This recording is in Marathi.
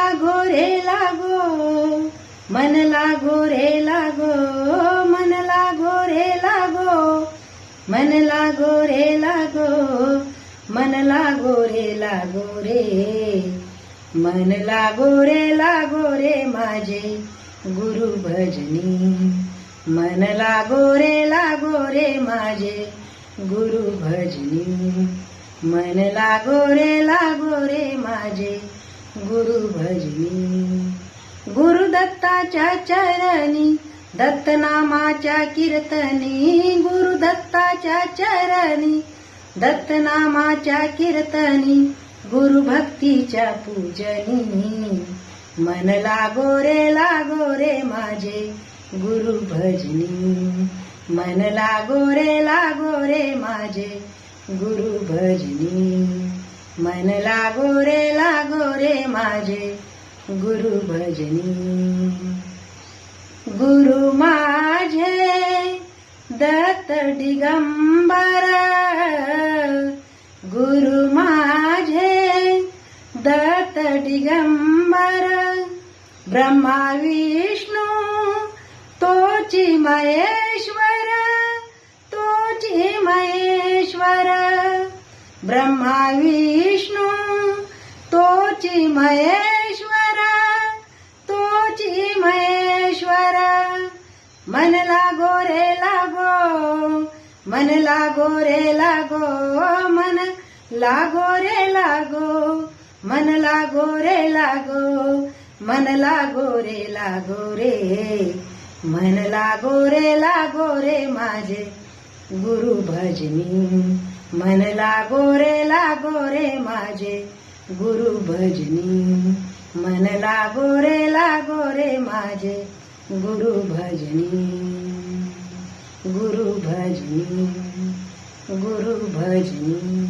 लागो रे लागो, मन लागो रे लागो, मन लागो रे लागो, मन लागो रे लागो, मन लागो रे लागो रे, मन लागो रे माझे गुरु भजनी, मन लागो रे माझे गुरु भजनी, मन लागो रे माझे गुरु भजनी. गुरुदत्ताच्या चरणी दत्तनामाच्या कीर्तनी, गुरुदत्ताच्या चरणी दत्तनामाच्या कीर्तनी, गुरुभक्तीच्या पूजनी, मन लागो रे माझे गुरु भजनी, मन लागो रे माझे गुरु भजनी, मन लागो रे माझे गुरु भजनी. गुरु माझे दत्त दिगंबर, गुरु माझे दत्त दिगंबर, ब्रह्मा विष्णू तोची महेश्वर, तोची महेश्वर, ब्रह्मा विष्णू तोची महेश्वर, तोची महेश्वर. मन लागो रे लागो, मन लागो रे लागो, मन लागो रे लागो, मन लागो रे लागो, मन लागो रे, मन लागो रे माझे गुरु भजनी, मन लागो रे माझे गुरु भजनी, मन लागो रे माझे गुरु भजनी, गुरु भजनी, गुरु भजनी.